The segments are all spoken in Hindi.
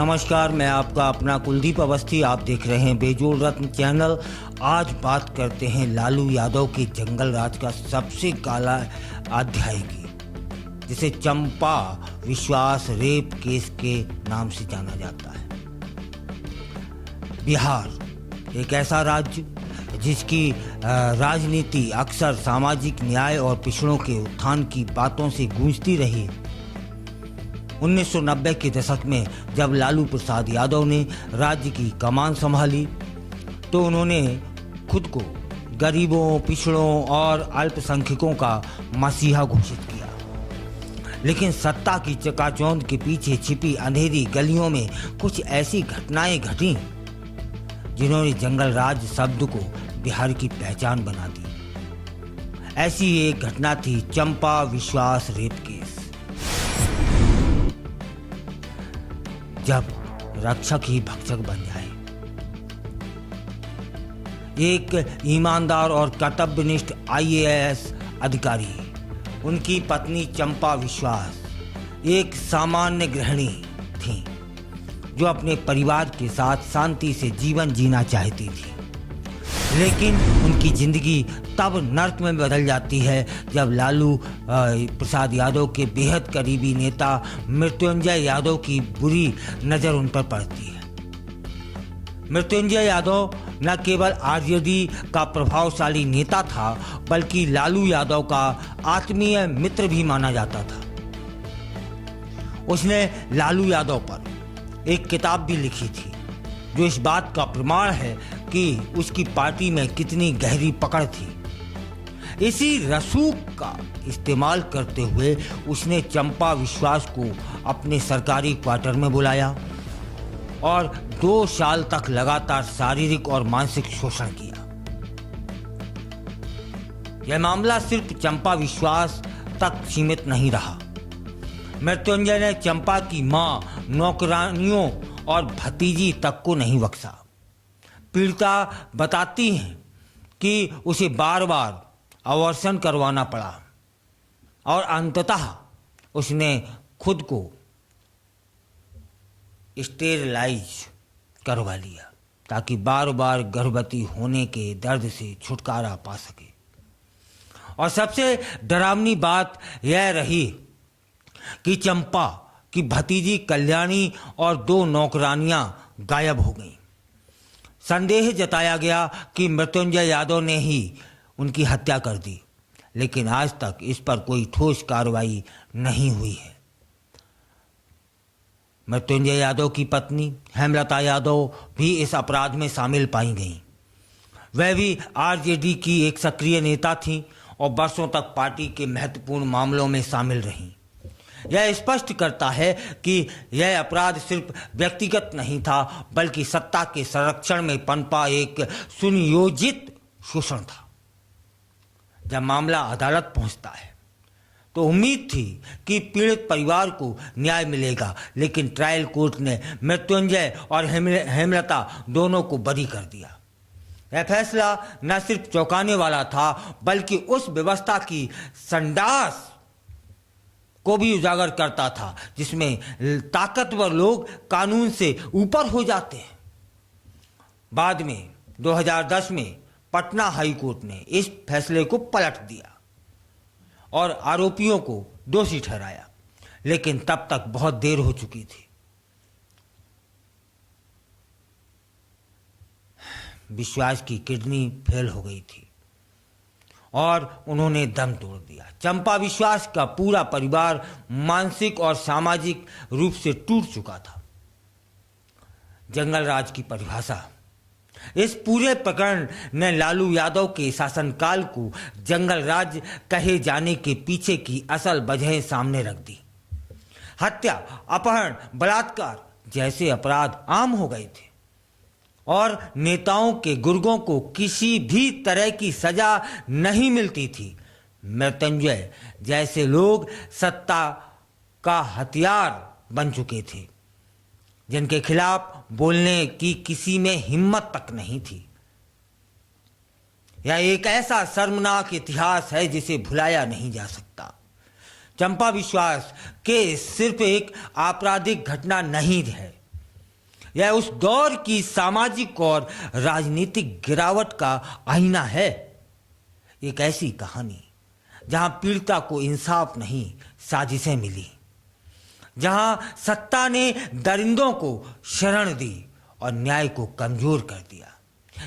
नमस्कार, मैं आपका अपना कुलदीप अवस्थी। आप देख रहे हैं बेजोड़ रत्न चैनल। आज बात करते हैं लालू यादव के जंगल राज का सबसे काला अध्याय की, जिसे चंपा विश्वास रेप केस के नाम से जाना जाता है। बिहार एक ऐसा राज्य जिसकी राजनीति अक्सर सामाजिक न्याय और पिछड़ों के उत्थान की बातों से गूंजती रही। 1990 के दशक में जब लालू प्रसाद यादव ने राज्य की कमान संभाली तो उन्होंने खुद को गरीबों, पिछड़ों और अल्पसंख्यकों का मसीहा घोषित किया। लेकिन सत्ता की चकाचौंध के पीछे छिपी अंधेरी गलियों में कुछ ऐसी घटनाएं घटीं जिन्होंने जंगल राज शब्द को बिहार की पहचान बना दी। ऐसी एक घटना थी चंपा विश्वास रेप केस। जब रक्षक ही भक्षक बन जाए। एक ईमानदार और कर्तव्यनिष्ठ IAS अधिकारी, उनकी पत्नी चंपा विश्वास एक सामान्य गृहिणी थी जो अपने परिवार के साथ शांति से जीवन जीना चाहती थी। लेकिन उनकी जिंदगी तब नर्क में बदल जाती है जब लालू प्रसाद यादव के बेहद करीबी नेता मृत्युंजय यादव की बुरी नज़र उन पर पड़ती है। मृत्युंजय यादव न केवल आरजेडी का प्रभावशाली नेता था, बल्कि लालू यादव का आत्मीय मित्र भी माना जाता था। उसने लालू यादव पर एक किताब भी लिखी थी जो इस बात का प्रमाण है कि उसकी पार्टी में कितनी गहरी पकड़ थी। इसी रसूख का इस्तेमाल करते हुए उसने चंपा विश्वास को अपने सरकारी क्वार्टर में बुलाया और 2 साल तक लगातार शारीरिक और मानसिक शोषण किया। यह मामला सिर्फ चंपा विश्वास तक सीमित नहीं रहा। मृत्युंजय ने चंपा की मां, नौकरानियों और भतीजी तक को नहीं बख्शा। पीड़िता बताती हैं कि उसे बार बार अबॉर्शन करवाना पड़ा और अंततः उसने खुद को स्टेरिलाइज करवा लिया ताकि बार बार गर्भवती होने के दर्द से छुटकारा पा सके। और सबसे डरावनी बात यह रही कि चंपा की भतीजी कल्याणी और 2 नौकरानियां गायब हो गईं। संदेह जताया गया कि मृत्युंजय यादव ने ही उनकी हत्या कर दी, लेकिन आज तक इस पर कोई ठोस कार्रवाई नहीं हुई है। मृत्युंजय यादव की पत्नी हेमलता यादव भी इस अपराध में शामिल पाई गईं। वह भी आरजेडी की एक सक्रिय नेता थीं और वर्षों तक पार्टी के महत्वपूर्ण मामलों में शामिल रहीं। यह स्पष्ट करता है कि यह अपराध सिर्फ व्यक्तिगत नहीं था, बल्कि सत्ता के संरक्षण में पनपा एक सुनियोजित शोषण था। जब मामला अदालत पहुंचता है तो उम्मीद थी कि पीड़ित परिवार को न्याय मिलेगा, लेकिन ट्रायल कोर्ट ने मृत्युंजय और हेमलता दोनों को बरी कर दिया। यह फैसला न सिर्फ चौंकाने वाला था, बल्कि उस व्यवस्था की संडास को भी उजागर करता था जिसमें ताकतवर लोग कानून से ऊपर हो जाते हैं। बाद में 2010 में पटना हाई कोर्ट ने इस फैसले को पलट दिया और आरोपियों को दोषी ठहराया, लेकिन तब तक बहुत देर हो चुकी थी। विश्वास की किडनी फेल हो गई थी और उन्होंने दम तोड़ दिया। चंपा विश्वास का पूरा परिवार मानसिक और सामाजिक रूप से टूट चुका था। जंगल राज की परिभाषा। इस पूरे प्रकरण ने लालू यादव के शासनकाल को जंगल राज कहे जाने के पीछे की असल वजह सामने रख दी। हत्या, अपहरण, बलात्कार जैसे अपराध आम हो गए थे और नेताओं के गुर्गों को किसी भी तरह की सजा नहीं मिलती थी। मृत्युंजय जैसे लोग सत्ता का हथियार बन चुके थे, जिनके खिलाफ बोलने की किसी में हिम्मत तक नहीं थी। यह एक ऐसा शर्मनाक इतिहास है जिसे भुलाया नहीं जा सकता। चंपा विश्वास के सिर्फ एक आपराधिक घटना नहीं है, यह उस दौर की सामाजिक और राजनीतिक गिरावट का आईना है। एक ऐसी कहानी जहां पीड़िता को इंसाफ नहीं, साजिशें मिली, जहां सत्ता ने दरिंदों को शरण दी और न्याय को कमजोर कर दिया।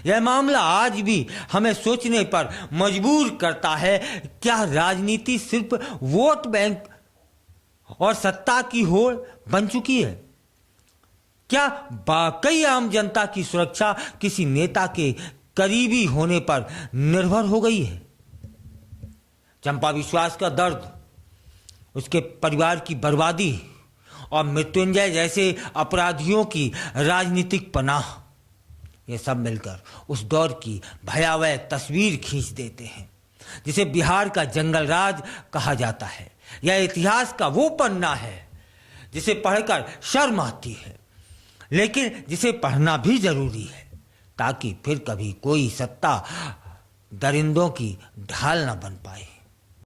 यह मामला आज भी हमें सोचने पर मजबूर करता है, क्या राजनीति सिर्फ वोट बैंक और सत्ता की होड़ बन चुकी है? क्या वाकई आम जनता की सुरक्षा किसी नेता के करीबी होने पर निर्भर हो गई है? चंपा विश्वास का दर्द, उसके परिवार की बर्बादी और मृत्युंजय जैसे अपराधियों की राजनीतिक पनाह, ये सब मिलकर उस दौर की भयावह तस्वीर खींच देते हैं जिसे बिहार का जंगल राज कहा जाता है। यह इतिहास का वो पन्ना है जिसे पढ़कर शर्म आती है, लेकिन जिसे पढ़ना भी जरूरी है ताकि फिर कभी कोई सत्ता दरिंदों की ढाल न बन